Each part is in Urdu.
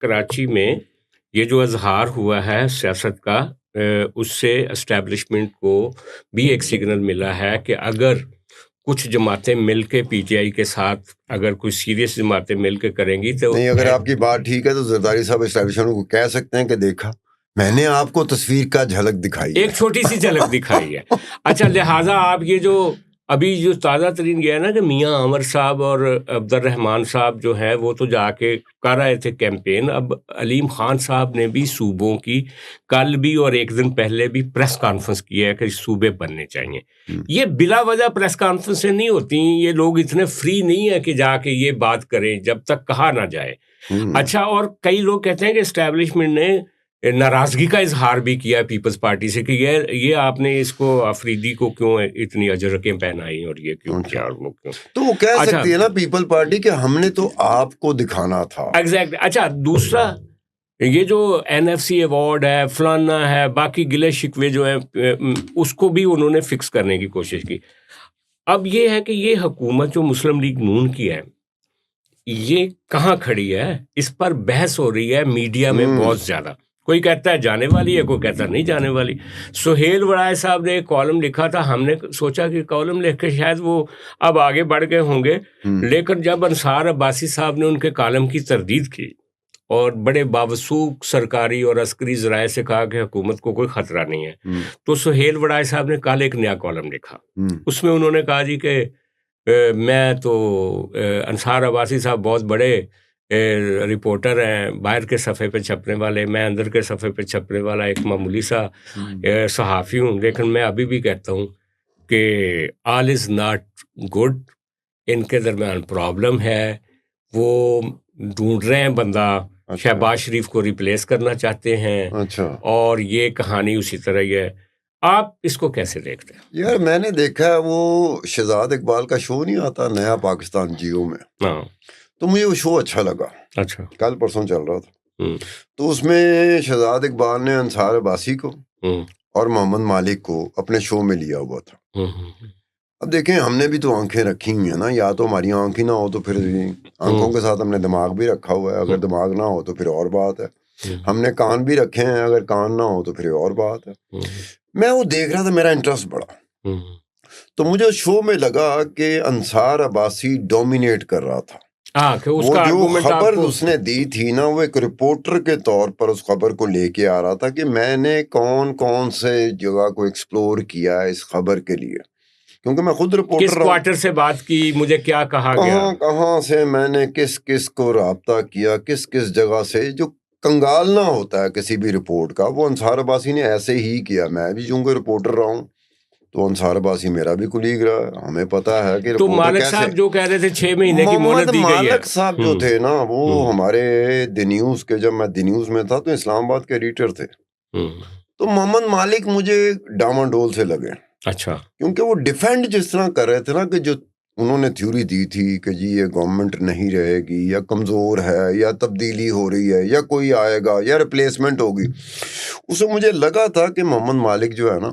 کراچی میں یہ جو اظہار ہوا ہے سیاست کا، اس سے اسٹیبلشمنٹ کو بھی ایک سگنل ملا ہے کہ اگر کچھ جماعتیں مل کے پی ٹی آئی کے ساتھ اگر کوئی سیریس جماعتیں مل کے کریں گی تو نہیں، اگر آپ کی بات ٹھیک ہے تو زرداری صاحب اسٹیبلشمنٹ کو کہہ سکتے ہیں کہ دیکھا میں نے آپ کو تصویر کا جھلک دکھائی ہے، ایک چھوٹی سی جھلک دکھائی ہے. اچھا، لہٰذا آپ یہ جو ابھی جو تازہ ترین گیا ہے نا کہ میاں عمر صاحب اور عبد الرحمان صاحب جو ہیں وہ تو جا کے کر رہے تھے کیمپین. اب علیم خان صاحب نے بھی صوبوں کی کل بھی اور ایک دن پہلے بھی پریس کانفرنس کی ہے کہ صوبے بننے چاہیے. یہ بلا وجہ پریس کانفرنسیں نہیں ہوتی، یہ لوگ اتنے فری نہیں ہیں کہ جا کے یہ بات کریں جب تک کہا نہ جائے. اچھا، اور کئی لوگ کہتے ہیں کہ اسٹیبلشمنٹ نے ناراضگی کا اظہار بھی کیا پیپلز پارٹی سے کہ یہ آپ نے اس کو آفریدی کو کیوں اتنی اجرکیں پہنائی اور یہ کیوں کیا اور وہ کیوں. تو وہ کہہ سکتی ہے نا پیپل پارٹی کہ ہم نے تو آپ کو دکھانا تھا. ایگزیکٹ. اچھا، دوسرا یہ جو این ایف سی ایوارڈ ہے فلانا ہے باقی گلے شکوے جو ہیں اس کو بھی انہوں نے فکس کرنے کی کوشش کی. اب یہ ہے کہ یہ حکومت جو مسلم لیگ نون کی ہے یہ کہاں کھڑی ہے، اس پر بحث ہو رہی ہے میڈیا میں بہت زیادہ. کوئی کہتا ہے جانے والی ہے، کوئی کہتا ہے نہیں جانے والی. سہیل وڑائے صاحب نے ایک کالم لکھا تھا، ہم نے سوچا کہ کالم لکھ کے شاید وہ اب آگے بڑھ گئے ہوں گے، لیکن جب انصار عباسی صاحب نے ان کے کالم کی تردید کی اور بڑے باوثوق سرکاری اور عسکری ذرائع سے کہا کہ حکومت کو کوئی خطرہ نہیں ہے، تو سہیل وڑائے صاحب نے کل ایک نیا کالم لکھا. اس میں انہوں نے کہا جی کہ میں تو انصار عباسی صاحب بہت بڑے رپورٹر ہیں، باہر کے صفحے پہ چھپنے والے، میں اندر کے صفحے پہ چھپنے والا ایک معمولی سا صحافی ہوں، لیکن میں ابھی بھی کہتا ہوں کہ آل از ناٹ گڈ. ان کے درمیان پرابلم ہے، وہ ڈھونڈ رہے ہیں بندہ، شہباز شریف کو ریپلیس کرنا چاہتے ہیں، اور یہ کہانی اسی طرح ہی ہے. آپ اس کو کیسے دیکھتے ہیں؟ یار میں نے دیکھا ہے وہ شہزاد اقبال کا شو نہیں آتا نیا پاکستان جیو میں، تو مجھے وہ شو اچھا لگا. اچھا، کل پرسوں چل رہا تھا. تو اس میں شہزاد اقبال نے انصار عباسی کو اور محمد مالک کو اپنے شو میں لیا ہوا تھا. اب دیکھیں ہم نے بھی تو آنکھیں رکھی ہوئی ہیں نا، یا تو ہماری آنکھ ہی نہ ہو تو پھر آنکھوں کے ساتھ ہم نے دماغ بھی رکھا ہوا ہے، اگر دماغ نہ ہو تو پھر اور بات ہے. ہم نے کان بھی رکھے ہیں، اگر کان نہ ہو تو پھر اور بات ہے. میں وہ دیکھ رہا تھا، میرا انٹرسٹ بڑا، تو مجھے شو میں لگا کہ انصار عباسی ڈومینیٹ کر رہا تھا. وہ جو خبر اس نے دی تھی نا، وہ ایک رپورٹر کے طور پر اس خبر کو لے کے آ رہا تھا کہ میں نے کون کون سے جگہ کو ایکسپلور کیا ہے اس خبر کے لیے، کیونکہ میں خود رپورٹر کس کوارٹر سے بات کی، مجھے کیا کہا گیا، کہاں سے میں نے کس کس کو رابطہ کیا، کس کس جگہ سے. جو کنگال نہ ہوتا ہے کسی بھی رپورٹ کا، وہ انصار عباسی نے ایسے ہی کیا. میں بھی چونکہ رپورٹر رہا ہوں تو انصار عباسی میرا بھی کولیگ رہا، ہمیں پتہ ہے کہ تو مالک صاحب جو کہہ رہے تھے 6 مہینے کی مہلت دی گئی ہے. مالک صاحب جو تھے نا وہ ہمارے دی نیوز کے، جب میں دی نیوز میں تھا تو اسلام آباد کے ایڈیٹر تھے، تو محمد مالک مجھے ڈامنڈول سے لگے. اچھا، کیونکہ وہ ڈیفینڈ جس طرح کر رہے تھے نا کہ جو انہوں نے تھیوری دی تھی کہ جی یہ گورنمنٹ نہیں رہے گی یا کمزور ہے یا تبدیلی ہو رہی ہے یا کوئی آئے گا یا ریپلیسمنٹ ہوگی، اسے مجھے لگا تھا کہ محمد مالک جو ہے نا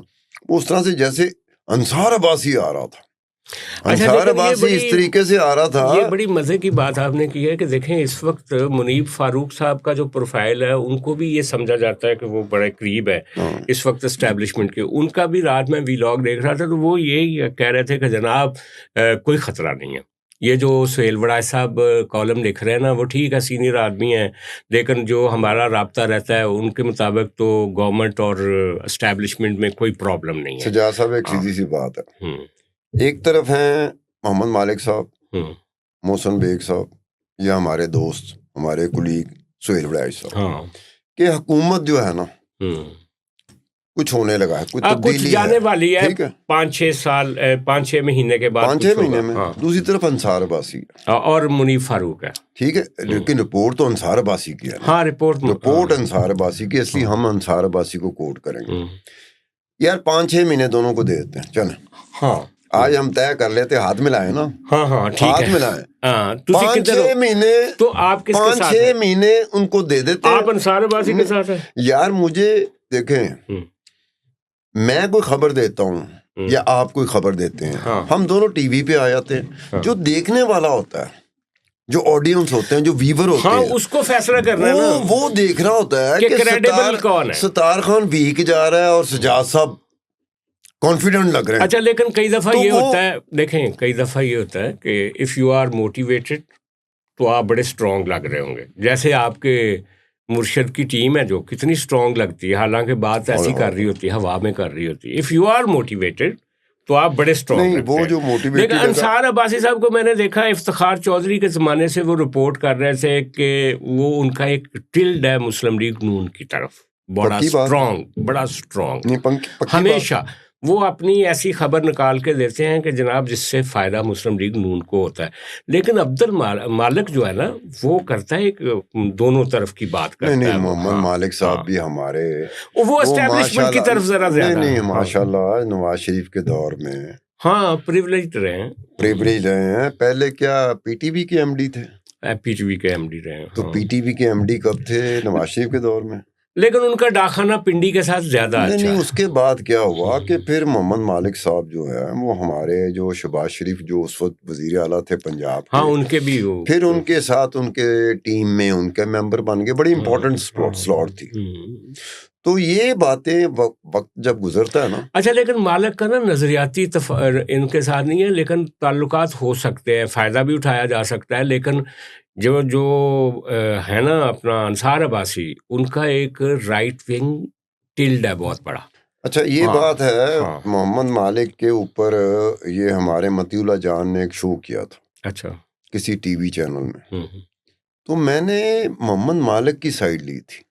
وہ اس طرح سے جیسے انصار عباسی آ رہا تھا. انصار عباسی اس طریقے سے آ رہا تھا. یہ بڑی مزے کی بات آپ نے کی ہے کہ دیکھیں اس وقت منیب فاروق صاحب کا جو پروفائل ہے ان کو بھی یہ سمجھا جاتا ہے کہ وہ بڑے قریب ہے اس وقت اسٹیبلشمنٹ کے. ان کا بھی رات میں ویلاگ دیکھ رہا تھا تو وہ یہی کہہ رہے تھے کہ جناب کوئی خطرہ نہیں ہے. یہ جو سہیل وڑائے صاحب کالم لکھ رہے ہیں نا وہ ٹھیک ہے، سینئر آدمی ہیں، لیکن جو ہمارا رابطہ رہتا ہے ان کے مطابق تو گورنمنٹ اور اسٹیبلشمنٹ میں کوئی پرابلم نہیں ہے. سجاد صاحب ایک سیدھی سی بات ہے، ایک طرف ہیں محمد مالک صاحب، محسن بیگ صاحب، یا ہمارے دوست ہمارے کولیگ سہیل وڑائے صاحب، کہ حکومت جو ہے نا کچھ ہونے لگا ہے، کچھ تبدیلی جانے والی ہے 5-6 سال 5-6 مہینے کے بعد 5-6 مہینے میں. دوسری طرف انصار عباسی اور منیب فاروق ہے، ٹھیک ہے، لیکن رپورٹ تو انصار عباسی کی ہے. ہاں رپورٹ انصار عباسی کی، اس لیے ہم انصار عباسی کو کوٹ کریں گے. یار 5-6 مہینے دونوں کو دے دیتے ہیں، چلیں ہاں آج ہم طے کر لیتے، ہاتھ ملائیں نا. ہاں ٹھیک ہے، ہاتھ ملائیں. 5-6 مہینے تو آپ کس کے ساتھ 5-6 مہینے ان کو دے دیتے. آپ انصار عباسی کے ساتھ ہیں. یار مجھے دیکھیں، میں کوئی خبر دیتا ہوں یا آپ کوئی خبر دیتے ہیں، ہم دونوں ٹی وی پہ آ جاتے ہیں. جو دیکھنے والا ہوتا ہے جو آڈینس ہوتے ہیں, جو ویور ہوتے ہاں ہیں, اس کو فیصلہ کرنا ہے نا وہ دیکھ رہا ہوتا ہے کہ کریڈیبل کون ہے. ستار خان ویک جا رہا ہے اور سجاد صاحب کانفیڈنٹ لگ رہے ہیں. اچھا لیکن کئی دفعہ یہ ہوتا ہے, دیکھیں کئی دفعہ یہ ہوتا ہے کہ اف یو آر موٹیویٹڈ تو آپ بڑے اسٹرانگ لگ رہے ہوں گے, جیسے آپ کے مرشد کی ٹیم ہے جو کتنی اسٹرانگ لگتی ہے, حالانکہ بات ایسی کر رہی ہوتی ہے, ہوا میں کر رہی ہوتی ہے. اف یو آر موٹیویٹڈ تو آپ بڑے اسٹرانگ لگتے ہیں. وہ جو موٹیویٹڈ, لیکن انصار عباسی صاحب کو میں نے دیکھا افتخار چودھری کے زمانے سے وہ رپورٹ کر رہے تھے کہ وہ ان کا ایک ٹلڈ ہے مسلم لیگ نون کی طرف, بڑا اسٹرانگ ہمیشہ. وہ اپنی ایسی خبر نکال کے دیتے ہیں کہ جناب جس سے فائدہ مسلم لیگ نون کو ہوتا ہے. لیکن عبد المالک جو ہے نا وہ کرتا ہے ایک دونوں طرف کی بات کرتا ہے. نہیں محمد مالک صاحب بھی ہمارے وہ اسٹیبلشمنٹ کی طرف ذرا زیادہ نہیں ماشاء اللہ نواز شریف کے دور میں ہاں پریولیجڈ رہے ہیں. پہلے کیا پی ٹی وی کے ایم ڈی تھے, پی ٹی وی کے ایم ڈی رہے ہیں. تو پی ٹی وی کے ایم ڈی کب تھے؟ نواز شریف کے دور میں. لیکن ان کا ڈاکخانہ پنڈی کے ساتھ زیادہ اچھا. نہیں اس کے بعد کیا ہوا کہ پھر محمد مالک صاحب جو ہے وہ ہمارے جو شہباز شریف جو اس وقت وزیر اعلیٰ تھے پنجاب کے, ہاں ان کے بھی پھر ان کے ساتھ ان کے ٹیم میں ان کے ممبر بن گئے. بڑی امپورٹنٹ سلاٹ تھی. تو یہ باتیں وقت جب گزرتا ہے نا. اچھا لیکن مالک کا نا نظریاتی ان کے ساتھ نہیں ہے, لیکن تعلقات ہو سکتے ہیں, فائدہ بھی اٹھایا جا سکتا ہے. لیکن جو ہے نا اپنا انصار عباسی, ان کا ایک رائٹ ونگ ٹلڈ ہے بہت بڑا. اچھا یہ بات ہے محمد مالک کے اوپر, یہ ہمارے متی اللہ جان نے ایک شو کیا تھا اچھا کسی ٹی وی چینل میں, تو میں نے محمد مالک کی سائڈ لی تھی.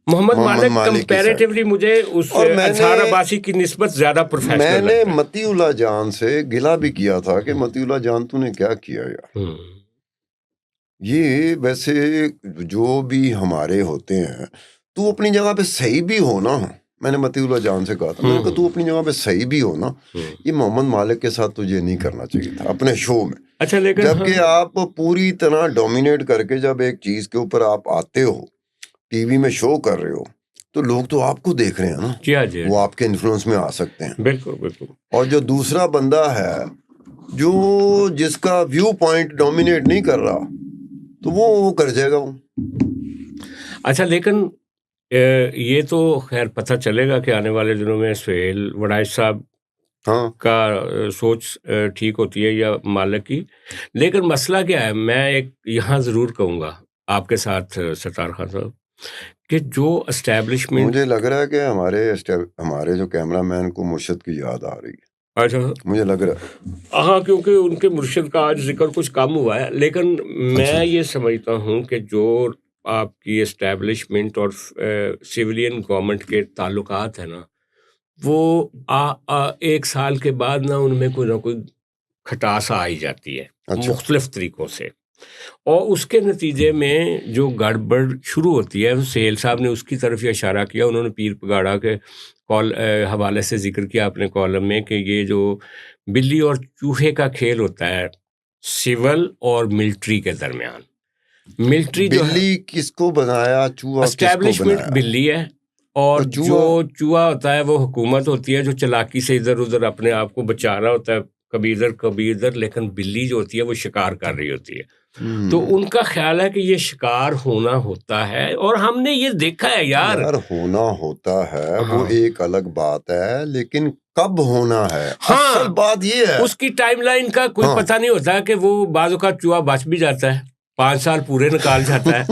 محمد مالک کمپیریٹیولی مجھے اس انصار عباسی کی نسبت زیادہ پروفیشنل لگتا ہے. میں نے متی اللہ جان سے گلہ بھی کیا تھا کہ متی اللہ جان تو نے کیا کیا یار. یہ ویسے جو بھی ہمارے ہوتے ہیں تو اپنی جگہ پہ صحیح بھی ہو نا. میں نے متی اللہ جان سے کہا تھا, میں نے کہا تو اپنی جگہ پہ صحیح بھی ہو نا, یہ محمد مالک کے ساتھ تجھے نہیں کرنا چاہیے تھا اپنے شو میں. اچھا لیکن جبکہ آپ پوری طرح ڈومینیٹ کر کے جب ایک چیز کے اوپر آپ آتے ہو, ٹی وی میں شو کر رہے ہو, تو لوگ تو آپ کو دیکھ رہے ہیں نا, وہ آپ کے انفلوئنس میں آ سکتے ہیں. بالکل. اور جو دوسرا بندہ ہے جو جس کا ویو پوائنٹ ڈومینیٹ نہیں کر رہا, تو وہ کر جائے گا وہ. اچھا لیکن یہ تو خیر پتہ چلے گا کہ آنے والے دنوں میں سہیل وڑائچ صاحب کا سوچ ٹھیک ہوتی ہے یا مالک کی. لیکن مسئلہ کیا ہے, میں ایک یہاں ضرور کہوں گا آپ کے ساتھ ستار خان صاحب کہ جو اسٹیبلشمنٹ, مجھے لگ رہا ہے کہ ہمارے جو کیمرہ مین کو مرشد کی یاد آ رہی ہے. اچھا مجھے لگ رہا ہے ہاں, کیونکہ ان کے مرشد کا آج ذکر کچھ کم ہوا ہے. لیکن میں یہ سمجھتا ہوں کہ جو آپ کی اسٹیبلشمنٹ اور سویلین گورنمنٹ کے تعلقات ہیں نا, وہ ایک سال کے بعد نا ان میں کوئی نہ کوئی کھٹاس آئی جاتی ہے مختلف طریقوں سے, اور اس کے نتیجے میں جو گڑبڑ شروع ہوتی ہے. سہیل صاحب نے اس کی طرف یہ اشارہ کیا, انہوں نے پیر پگاڑا کے حوالے سے ذکر کیا اپنے کالم میں کہ یہ جو بلی اور چوہے کا کھیل ہوتا ہے سول اور ملٹری کے درمیان, ملٹری جو بلی کس کو بنایا, چوہا کس کو بنایا؟ اسٹیبلشمنٹ بلی ہے, اور جو چوہا ہوتا ہے وہ حکومت ہوتی ہے جو چلاکی سے ادھر ادھر اپنے آپ کو بچا رہا ہوتا ہے, کبھی ادھر. لیکن بلی جو ہوتی ہے وہ شکار کر رہی ہوتی ہے. تو ان کا خیال ہے کہ یہ شکار ہونا ہوتا ہے, اور ہم نے یہ دیکھا ہے یار ہونا ہوتا ہے, وہ ایک الگ بات ہے, لیکن کب ہونا ہے اصل بات یہ ہے. اس کی ٹائم لائن کا کوئی پتہ نہیں ہوتا کہ وہ بعض اوقات چوہا بچ بھی جاتا ہے, 5 سال پورے نکال جاتا ہے.